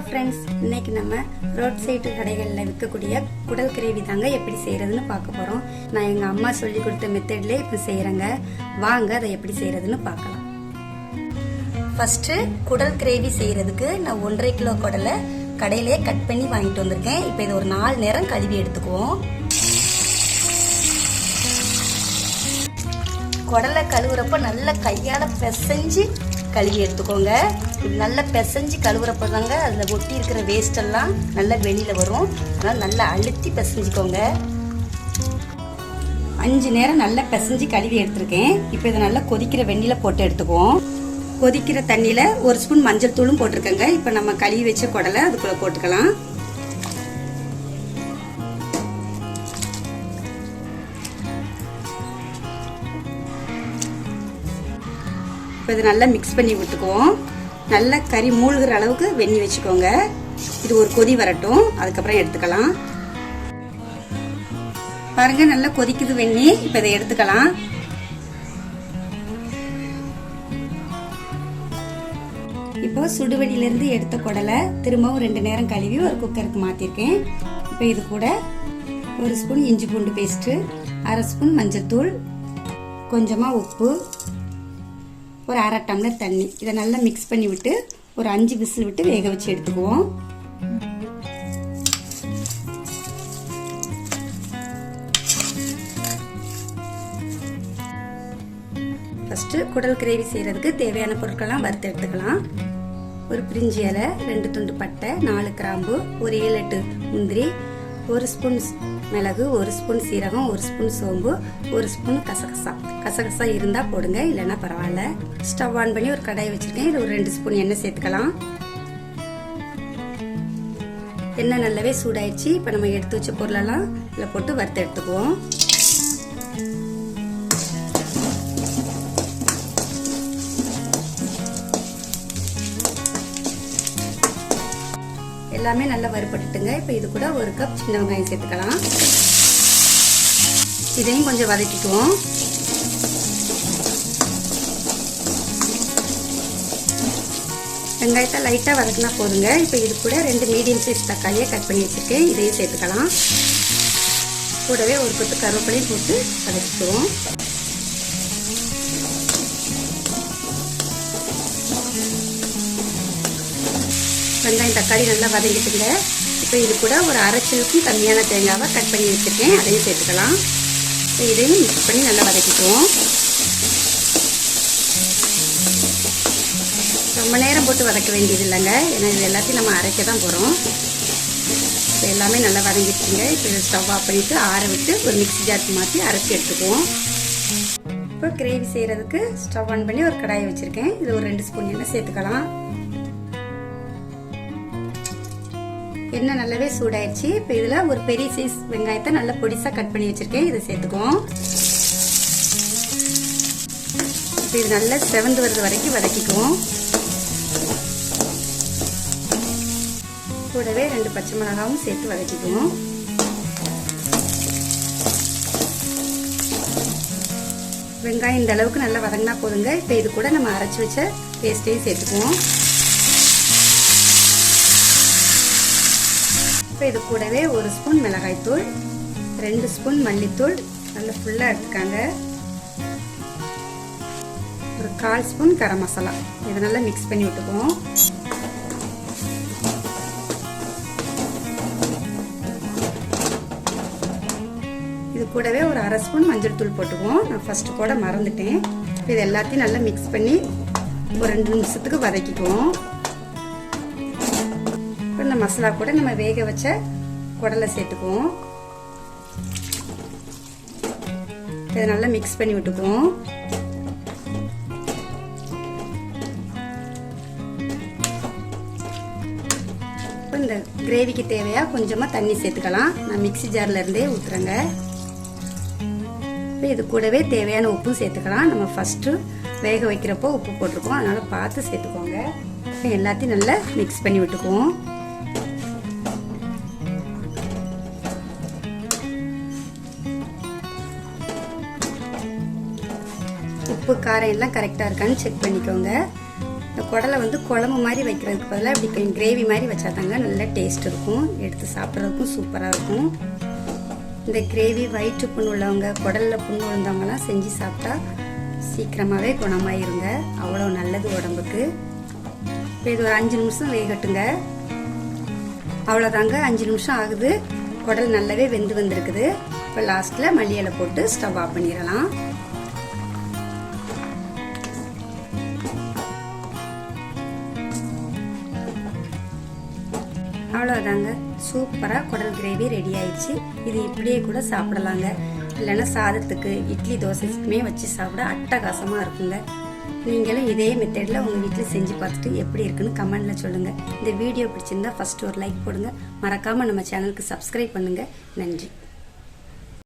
Friends, இன்னைக்கு நம்ம road side கடைகளில் விற்கக்கூடிய குடல் கிரேவி தாங்க எப்படி செய்கிறதுன்னு பார்க்க போகிறோம். நான் எங்கள் அம்மா சொல்லி கொடுத்த மெத்தட்லேயே இப்போ செய்கிறேங்க. வாங்க அதை எப்படி செய்கிறதுன்னு பார்க்கலாம். ஃபஸ்ட்டு குடல் கிரேவி செய்கிறதுக்கு நான் 1.5 கிலோ குடலை கடையிலே கட் பண்ணி வாங்கிட்டு வந்திருக்கேன். இப்போ இது ஒரு 4 நேரம் கழுவி எடுத்துக்குவோம். குடலை கழுவுறப்ப நல்லா கையால் பிசைஞ்சு கழுவி எடுத்துக்கோங்க. நல்லா பிசைஞ்சு கழுவுறப்ப தாங்க அதில் ஒட்டி இருக்கிற வேஸ்ட் எல்லாம் நல்லா வெளியில் வரும். அதனால் நல்லா அழுத்தி பிசைஞ்சிக்கோங்க. 5 நேரம் நல்லா பிசைஞ்சு கழுவி எடுத்துருக்கேன். இப்போ இதை நல்லா கொதிக்கிற வெந்நில போட்டு எடுத்துக்குவோம். கொதிக்கிற தண்ணியில் 1 ஸ்பூன் மஞ்சள் தூளும் போட்டிருக்கேங்க. இப்போ நம்ம கழுவி வச்ச குடலை அதுக்குள்ளே போட்டுக்கலாம். இப்போ இது நல்லா மிக்ஸ் பண்ணி விட்டுக்குவோம். நல்லா கறி மூழ்கிற அளவுக்கு வெந்நி வச்சுக்கோங்க. இது ஒரு கொதி வரட்டும், அதுக்கப்புறம் எடுத்துக்கலாம். பாருங்க, நல்லா கொதிக்குது வெந்நி. இப்போ இதை எடுத்துக்கலாம். இப்போ சுடுவெளியிலேருந்து எடுத்த குடலை திரும்பவும் 2 நேரம் கழுவி ஒரு குக்கருக்கு மாற்றிருக்கேன். இப்போ இது கூட 1 ஸ்பூன் இஞ்சி பூண்டு பேஸ்ட்டு, 1/2 ஸ்பூன் மஞ்சள் தூள், கொஞ்சமாக உப்பு, ஒரு 1/2 டம்ளர் தண்ணி, இதை நல்லா மிக்ஸ் பண்ணி விட்டு ஒரு 5 விசில் விட்டு வேக வச்சு எடுத்துக்குவோம். ஃபஸ்ட்டு குடல் கிரேவி செய்கிறதுக்கு தேவையான பொருட்கள்லாம் வறுத்து எடுத்துக்கலாம். ஒரு பிரிஞ்சி இலை, 2 துண்டு பட்டை, 4 கிராம்பு, ஒரு 7-8 முந்திரி, 1 ஸ்பூன் மிளகு, 1 ஸ்பூன் சீரகம், 1 ஸ்பூன் சோம்பு, 1 ஸ்பூன் கசகசா இருந்தால் போடுங்க, இல்லைன்னா பரவாயில்ல. ஸ்டவ் ஆன் பண்ணி ஒரு கடாய் வச்சுருக்கேன். இது ஒரு 2 ஸ்பூன் எண்ணெய் சேர்த்துக்கலாம். எண்ணெய் நல்லாவே சூடாயிடுச்சு. இப்போ நம்ம எடுத்து வச்ச பொருளெல்லாம் இதில் போட்டு வறுத்து எடுத்துக்குவோம். எல்லாமே நல்லா வறுபட்டுட்டுங்க. இப்போ இது கூட 1 கப் சின்ன வெங்காயம் சேர்த்துக்கலாம். இதையும் கொஞ்சம் வதக்கிக்குவோம். வெங்காயத்தை லைட்டாக வதக்கினா போதுங்க. இப்போ இது கூட 2 மீடியம் சைஸ் தக்காளியை கட் பண்ணி வச்சுருக்கேன். இதையும் சேர்த்துக்கலாம். கூடவே 1 கொத்து கருவேப்பிலையும் போட்டு வதக்கிக்குவோம். வெங்காயம் தக்காளி நல்லா வதங்கிட்டுங்க. இப்போ இது கூட ஒரு 1/2 கிலோவுக்கும் கம்மியான தேங்காவை கட் பண்ணி வச்சுருக்கேன். அதையும் சேர்த்துக்கலாம். இதையும் மிக்ஸ் பண்ணி நல்லா வதக்கிக்குவோம். ரொம்ப நேரம் போட்டு வதக்க வேண்டியது இல்லைங்க, ஏன்னா இது எல்லாத்தையும் நம்ம அரைக்க தான் போகிறோம். இப்போ எல்லாமே நல்லா வதங்கிட்டுங்க. இப்போ இதை ஸ்டவ் ஆஃப் பண்ணிவிட்டு ஆற விட்டு ஒரு மிக்ஸி ஜாருக்கு மாற்றி அரைச்சி எடுத்துக்குவோம். இப்போ கிரேவி செய்கிறதுக்கு ஸ்டவ் ஆன் பண்ணி ஒரு கடாயை வச்சுருக்கேன். இது ஒரு 2 ஸ்பூன் எண்ணெய் சேர்த்துக்கலாம். எண்ணெய் நல்லாவே சூடாயிடுச்சு. இப்போ இதில் ஒரு பெரிய சைஸ் வெங்காயத்தை நல்லா பொடிசாக கட் பண்ணி வச்சுருக்கேன். இதை சேர்த்துக்குவோம். இப்போ இது நல்லா செவந்து வர்றது வரைக்கும் வதக்கிக்குவோம். கூடவே 2 பச்சை மிளகாவும் சேர்த்து வதக்கிக்குவோம். வெங்காயம் இந்த அளவுக்கு நல்லா வதங்கினா போதுங்க. இப்போ இது கூட நம்ம அரைச்சி வச்ச பேஸ்ட்டையும் சேர்த்துக்குவோம். இப்போ இது கூடவே 1 ஸ்பூன் மிளகாய்த்தூள், 2 ஸ்பூன் மல்லித்தூள் நல்லா ஃபுல்லாக எடுத்துக்காங்க, ஒரு 1/4 ஸ்பூன் கரம் மசாலா, இதை நல்லா மிக்ஸ் பண்ணி விட்டுக்குவோம். இது கூடவே ஒரு 1/2 ஸ்பூன் மஞ்சள் தூள் போட்டுக்குவோம். நான் ஃபஸ்ட்டு போட மறந்துட்டேன். இது எல்லாத்தையும் நல்லா மிக்ஸ் பண்ணி ஒரு 2 நிமிஷத்துக்கு வதக்கிக்குவோம். இந்த மசாலா கூட நம்ம வேக வச்ச குடலை சேர்த்துக்குவோம். இதை நல்லா மிக்ஸ் பண்ணி விட்டுக்குவோம். இந்த கிரேவிக்கு தேவையா கொஞ்சமாக தண்ணி சேர்த்துக்கலாம். நான் மிக்ஸி ஜார்ல இருந்தே ஊற்றுறேங்க. இப்போ இது கூடவே தேவையான உப்பும் சேர்த்துக்கலாம். நம்ம ஃபஸ்ட்டு வேக வைக்கிறப்போ உப்பு போட்டிருக்கோம், அதனால் பார்த்து சேர்த்துக்கோங்க. இப்போ எல்லாத்தையும் நல்லா மிக்ஸ் பண்ணி விட்டுக்குவோம். உப்பு காரம் எல்லாம் கரெக்டாக இருக்கான்னு செக் பண்ணிக்கோங்க. இந்த குடலை வந்து குழம்பு மாதிரி வைக்கிறதுக்கு பதிலாக இப்படி கிரேவி மாதிரி வச்சா தாங்க நல்ல டேஸ்ட் இருக்கும், எடுத்து சாப்பிட்றதுக்கும் சூப்பராக இருக்கும். இந்த கிரேவி வயிற்று புண் உள்ளவங்க, குடலில் புண் விழுந்தவங்கலாம் செஞ்சு சாப்பிட்டா சீக்கிரமாகவே குணமாயிருங்க, அவ்வளோ நல்லது உடம்புக்கு. இப்போ இது ஒரு 5 நிமிஷம் வேகட்டுங்க. அவ்வளோதாங்க, 5 நிமிஷம் ஆகுது. குடல் நல்லாவே வெந்து வந்திருக்குது. இப்போ லாஸ்ட்டில் மல்லி இலை போட்டு ஸ்டவ் ஆஃப் பண்ணிடலாம். அவ்வளோதாங்க, சூப்பராக குடல் கிரேவி ரெடி ஆயிடுச்சு. இது இப்படியே கூட சாப்பிடலாங்க, இல்லைன்னா சாதத்துக்கு இட்லி தோசைக்குமே வச்சு சாப்பிட அட்டகாசமாக இருக்குங்க. நீங்களும் இதே மெத்தடில் உங்கள் வீட்டில் செஞ்சு பார்த்துட்டு எப்படி இருக்குன்னு கமெண்டில் சொல்லுங்கள். இந்த வீடியோ பிடிச்சிருந்தா ஃபஸ்ட்டு ஒரு லைக் போடுங்க, மறக்காமல் நம்ம சேனலுக்கு சப்ஸ்கிரைப் பண்ணுங்கள். நன்றி.